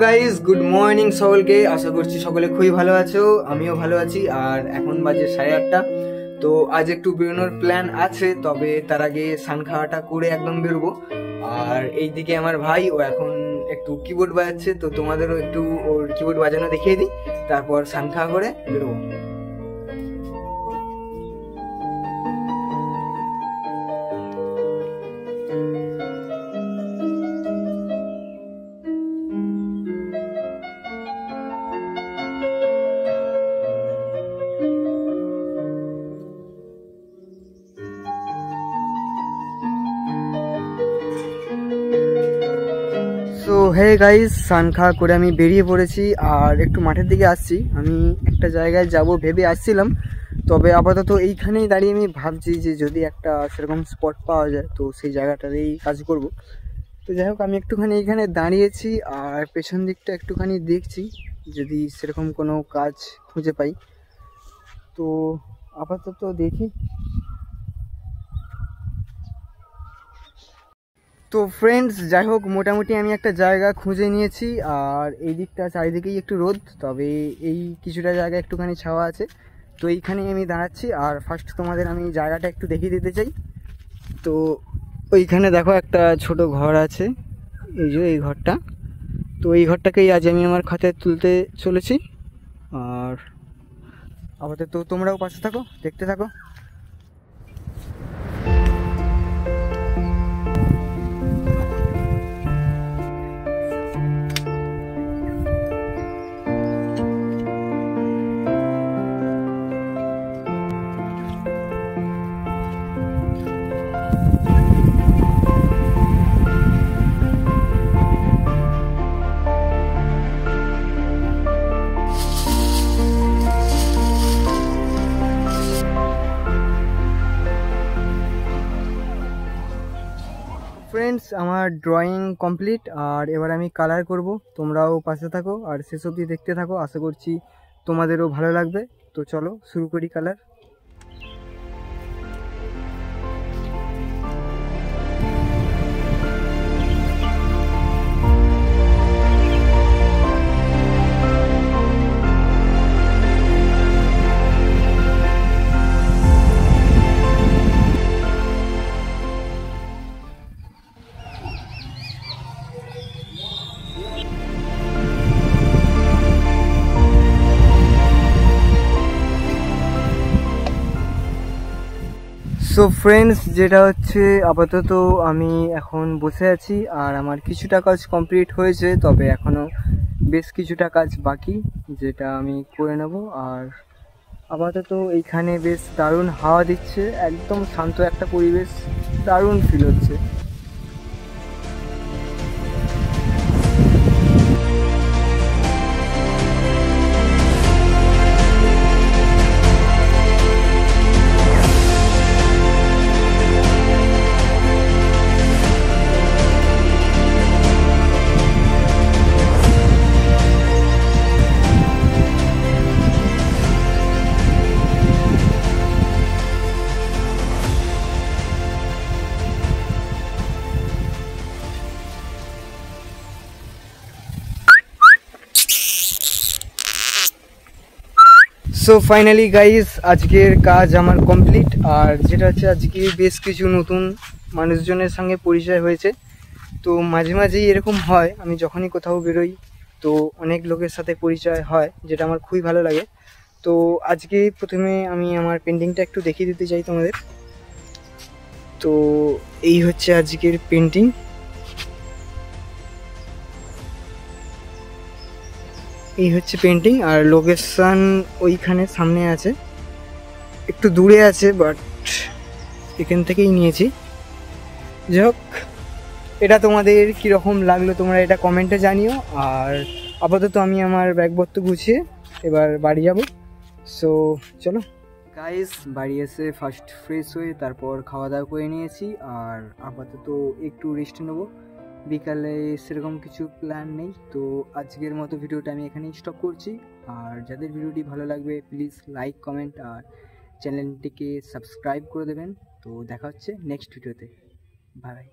Guys, good morning সকলকে। আশা করছি সকলে খুবই ভালো আছো, আমিও ভালো আছি। আর এখন বাজে 8:30। তো আজ একটু বেরোনোর প্ল্যান আছে, তবে তার আগে স্নান খাওয়াটা করে একদম বেরোবো। আর এইদিকে আমার ভাই, ও এখন একটু কিবোর্ড বাজাচ্ছে, তো তোমাদেরও একটু ওর কিবোর্ড বাজানো দেখিয়ে দিই, তারপর স্নান খাওয়া করে বেরোবো। তো হে গাইস, স্নান খাওয়া করে আমি বেরিয়ে পড়েছি আর একটু মাঠের দিকে আসছি। আমি একটা জায়গায় যাব ভেবে আসছিলাম, তবে আপাতত এইখানেই দাঁড়িয়ে আমি ভাবছি যে যদি একটা সেরকম স্পট পাওয়া যায় তো সেই জায়গাটাতেই কাজ করব। তো যাই হোক, আমি একটুখানি এইখানে দাঁড়িয়েছি আর পেছন দিকটা একটুখানি দেখছি যদি সেরকম কোনো কাজ খুঁজে পাই। তো আপাতত দেখি। তো ফ্রেন্ডস, যাই হোক, মোটামুটি আমি একটা জায়গা খুঁজে নিয়েছি আর এই দিকটা চারিদিকেই একটু রোদ, তবে এই কিছুটা জায়গা একটুখানি ছাওয়া আছে। তো এইখানেই আমি দাঁড়াচ্ছি আর ফার্স্ট তোমাদের আমি জায়গাটা একটু দেখিয়ে দিতে চাই। তো ওইখানে দেখো একটা ছোট ঘর আছে, এই যে এই ঘরটা। তো এই ঘরটাকেই আজ আমি আমার খাতায় তুলতে চলেছি। আর আপাতত তোমরাও পাশে থাকো, দেখতে থাকো। ফ্রেন্ডস, আমার ড্রয়িং কমপ্লিট আর এবার আমি কালার করব। তোমরাও পাশে থাকো আর শেষ অবধি দেখতে থাকো, আশা করছি তোমাদেরও ভালো লাগবে। তো চলো শুরু করি কালার। সো ফ্রেন্ডস, যেটা হচ্ছে আপাতত আমি এখন বসে আছি আর আমার কিছুটা কাজ কমপ্লিট হয়েছে, তবে এখনও বেশ কিছুটা কাজ বাকি, যেটা আমি করে নেব। আর আপাতত এইখানে বেশ দারুণ হাওয়া দিচ্ছে, একদম শান্ত একটা পরিবেশ, দারুণ ফিল হচ্ছে। সো ফাইনালি গাইস, আজকের কাজ আমার কমপ্লিট। আর যেটা হচ্ছে, আজকে বেশ কিছু নতুন মানুষজনের সঙ্গে পরিচয় হয়েছে। তো মাঝে মাঝেই এরকম হয়, আমি যখনই কোথাও বেরোই তো অনেক লোকের সাথে পরিচয় হয়, যেটা আমার খুবই ভালো লাগে। তো আজকে প্রথমে আমি আমার পেন্টিংটা একটু দেখিয়ে দিতে চাই তোমাদের। তো এই হচ্ছে আজকের পেন্টিং। এই হচ্ছে পেন্টিং আর লোকেশন ওইখানে সামনে আছে, একটু দূরে আছে, বাট এখান থেকেই নিয়েছি। যাই হোক, এটা তোমাদের কীরকম লাগলো তোমরা এটা কমেন্টে জানিও। আর আপাতত আমি আমার ব্যাগপত্র গুছিয়ে এবার বাড়ি যাব। সো চলো গাইস, বাড়ি এসে ফার্স্ট ফ্রেশ হয়ে তারপর খাওয়া দাওয়া করে নিয়েছি আর আপাতত একটু রেস্ট নেবো। বিকালে সেরকম কিছু প্ল্যান নেই। তো আজকের মতো ভিডিওটা আমি এখানেই স্টপ করছি। আর যাদের ভিডিওটি ভালো লাগবে প্লিজ লাইক, কমেন্ট আর চ্যানেলটিকে সাবস্ক্রাইব করে দেবেন। তো দেখা হচ্ছে নেক্সট ভিডিওতে। বাই।